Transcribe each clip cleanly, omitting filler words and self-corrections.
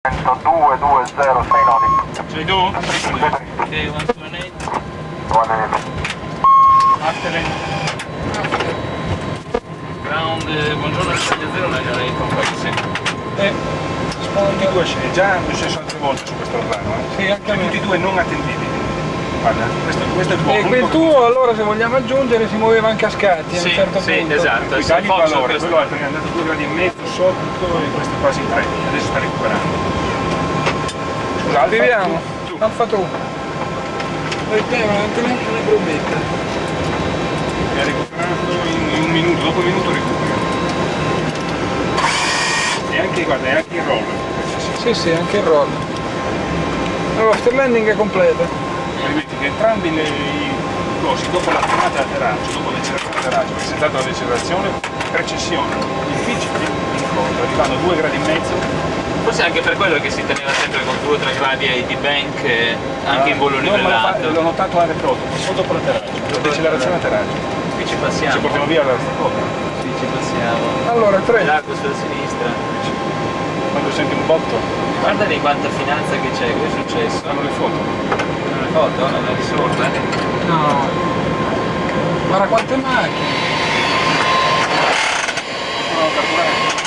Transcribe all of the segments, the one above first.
220, 6 nodi. Sei tu? Ok, 128. Vattene. Ground, buongiorno Italia 0, Nigeria Complex. Tutti e due scene, già è successo altre volte su questo plano, Sì, anche a me. tutti e due non attendibili. Guarda, questo è il buono. E quel tuo, allora, se vogliamo aggiungere, si muoveva anche a scatti a un certo punto. Esatto. Qui tagli il valore, quello è andato 2 gradi e mezzo sotto e questo è quasi 3, adesso sta recuperando. Scusa, Arriviamo. tu. Alfa tu. Vediamo, altrimenti una probetta. È recuperando in un minuto, dopo un minuto recupera. E anche, guarda, è anche il roll. Sì, anche il roll. Allora, ster landing è completa. Rimetti che entrambi i cosi, dopo la frenata d'atterraggio, dopo l'accelerazione d'atterraggio, che si è stata la decelerazione, precessione, il pitch in coda, arrivando a 2 gradi e mezzo. Forse anche per quello che si teneva sempre con 2 o 3 gradi di bank anche in volo livellato. L'ho notato anche proprio, solo dopo l'atterraggio, la decelerazione atterraggio. Qui ci passiamo. Ci portiamo via la cosa. Qui ci passiamo. Allora, 3. L'arco sulla sinistra. Quando senti un botto, Guarda di quanta finanza che c'è, che è successo? fanno le foto. Una foto? Non è risorta? No. Guarda quante macchine. Sono carburante.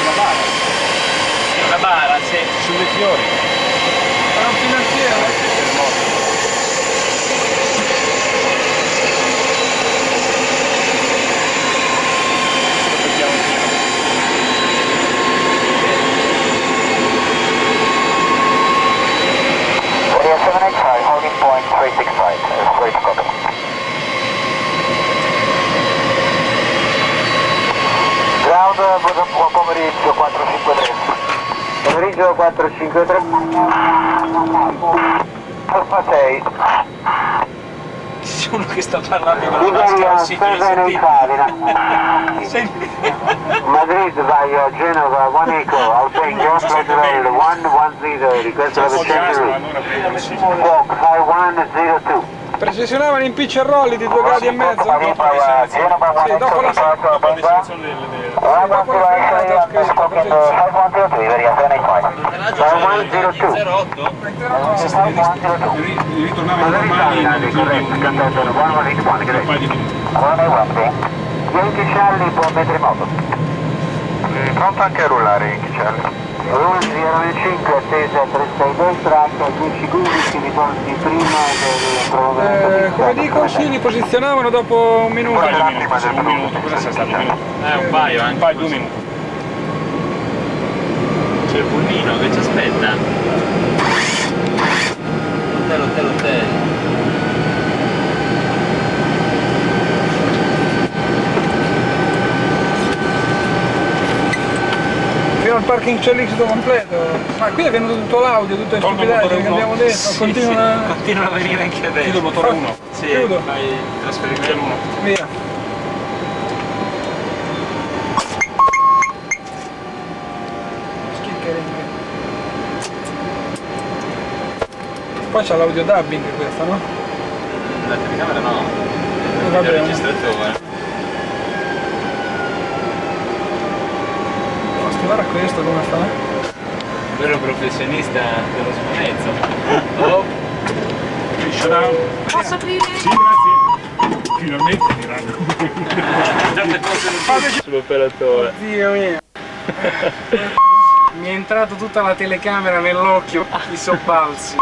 Una bara, Una bara, sì. ci sono dei fiori. Era un finanziere. Holding point 365, straight to Coco. Ground, buon pomeriggio 453. Pomeriggio 453. Alfa 6. C'è uno che sta parlando con la Iberia, maschera, sì, Serena Italia. senti. Madrid via Genova, 1 Eco, Alpengio, Flight Rail 110, request of Poi attention ma route. non prendono sì. Walk 5102. Precisionavano in pitch e rolli di 2 gradi e mezzo. Genova, Sì, dopo la Dopo la decelerazione dopo la frenata, scritto così. 5103, veria, Serena Italia. 08? ritornava normali in un paio di minuti. Yankee Charlie, buon metrimoto. Pronto anche a rullare, Yankee Charlie. Rulli 05, attesa 36 destra, H1015, ritorni prima del prolungamento. Come dico, sì, li posizionavano dopo un minuto. Un minuto, cosa sia stato un minuto? Un paio anche. Un paio, 2 minuti. C'è il pulmino che ci aspetta. Hotel. Fino al parking c'è l'X completo. Ma qui è venuto tutto l'audio, tutte le Tolgo il stupidaggini motore che uno. abbiamo detto. Sì, continua a venire anche adesso. Chiudo il motore 1. Sì, Chiudo. fai trasferimento. Via. Poi c'è l'audio dubbing questa, no? La telecamera no. Va Il bene. registratore. Guarda questo come fa? Vero professionista dello smonezzo. Oh, Shutdown. Posso aprire? Sì, grazie. Finalmente diranno. tante cose sull'operatore. Dio mio. Mi è entrato tutta la telecamera nell'occhio, i sobbalzi.